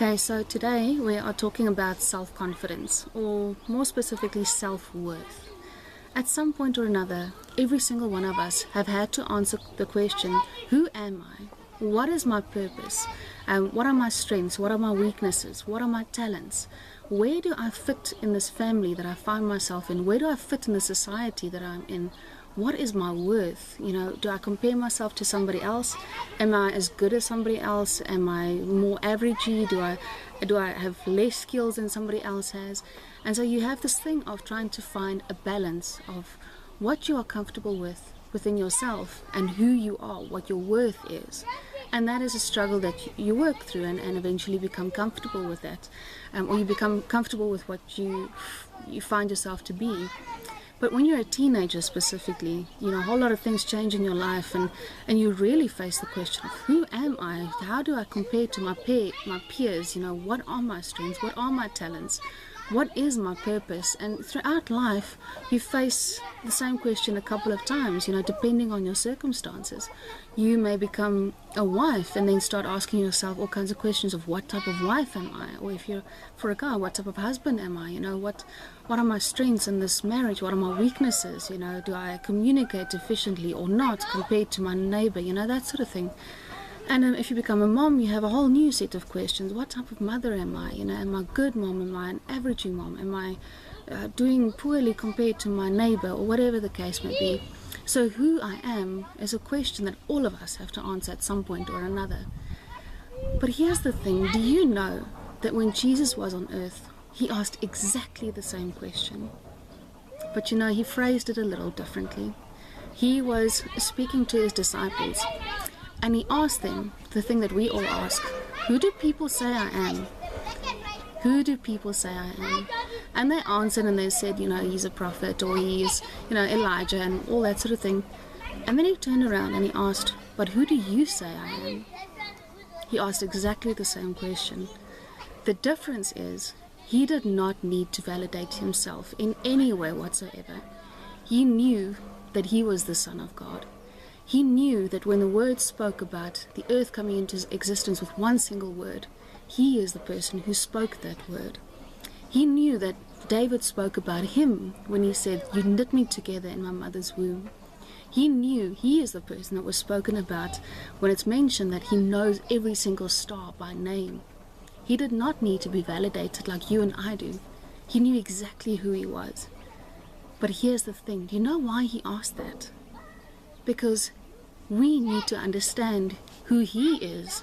Okay, so today we are talking about self-confidence, or more specifically self-worth. At some point or another, every single one of us have had to answer the question, who am I? What is my purpose? What are my strengths? What are my weaknesses? What are my talents? Where do I fit in this family that I find myself in? Where do I fit in the society that I'm in? What is my worth? Do I compare myself to somebody else? Am I as good as somebody else? Am I more averagey? Do I have less skills than somebody else has? And so you have this thing of trying to find a balance of what you are comfortable with within yourself and who you are, what your worth is. And that is a struggle that you work through and eventually become comfortable with that, or you become comfortable with what you find yourself to be. But when you're a teenager specifically, a whole lot of things change in your life, and you really face the question of who am I? How do I compare to my peers? What are my strengths? What are my talents? What is my purpose? And throughout life, you face the same question a couple of times, depending on your circumstances. You may become a wife and then start asking yourself all kinds of questions of what type of wife am I? Or if you're for a guy, what type of husband am I? What are my strengths in this marriage? What are my weaknesses? Do I communicate efficiently or not compared to my neighbor? That sort of thing. And if you become a mom, you have a whole new set of questions. What type of mother am I? Am I a good mom? Am I an averaging mom? Am I doing poorly compared to my neighbor, or whatever the case may be? So who I am is a question that all of us have to answer at some point or another. But here's the thing. Do you know that when Jesus was on earth, he asked exactly the same question? But he phrased it a little differently. He was speaking to his disciples, and he asked them the thing that we all ask: who do people say I am? Who do people say I am? And they answered and they said, he's a prophet, or he's, Elijah, and all that sort of thing. And then he turned around and he asked, but who do you say I am? He asked exactly the same question. The difference is, he did not need to validate himself in any way whatsoever. He knew that he was the Son of God. He knew that when the word spoke about the earth coming into existence with one single word, he is the person who spoke that word. He knew that David spoke about him when he said, you knit me together in my mother's womb. He knew he is the person that was spoken about when it's mentioned that he knows every single star by name. He did not need to be validated like you and I do. He knew exactly who he was. But here's the thing. Do you know why he asked that? Because we need to understand who he is.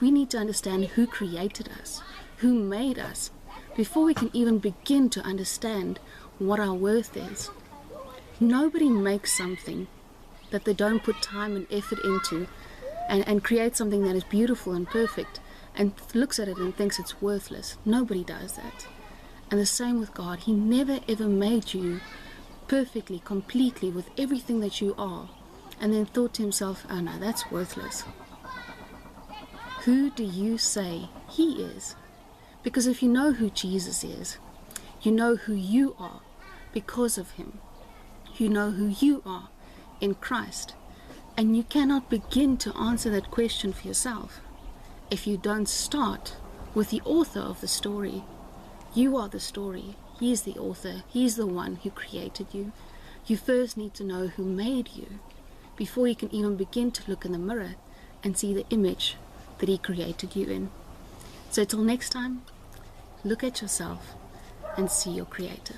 We need to understand who created us, who made us, before we can even begin to understand what our worth is. Nobody makes something that they don't put time and effort into and create something that is beautiful and perfect and looks at it and thinks it's worthless. Nobody does that. And the same with God. He never ever made you perfectly, completely, with everything that you are, and then thought to himself, oh no, that's worthless. Who do you say he is? Because if you know who Jesus is, you know who you are because of him. You know who you are in Christ. And you cannot begin to answer that question for yourself if you don't start with the author of the story. You are the story. He is the author. He is the one who created you. You first need to know who made you before you can even begin to look in the mirror and see the image that he created you in. So till next time, look at yourself and see your creator.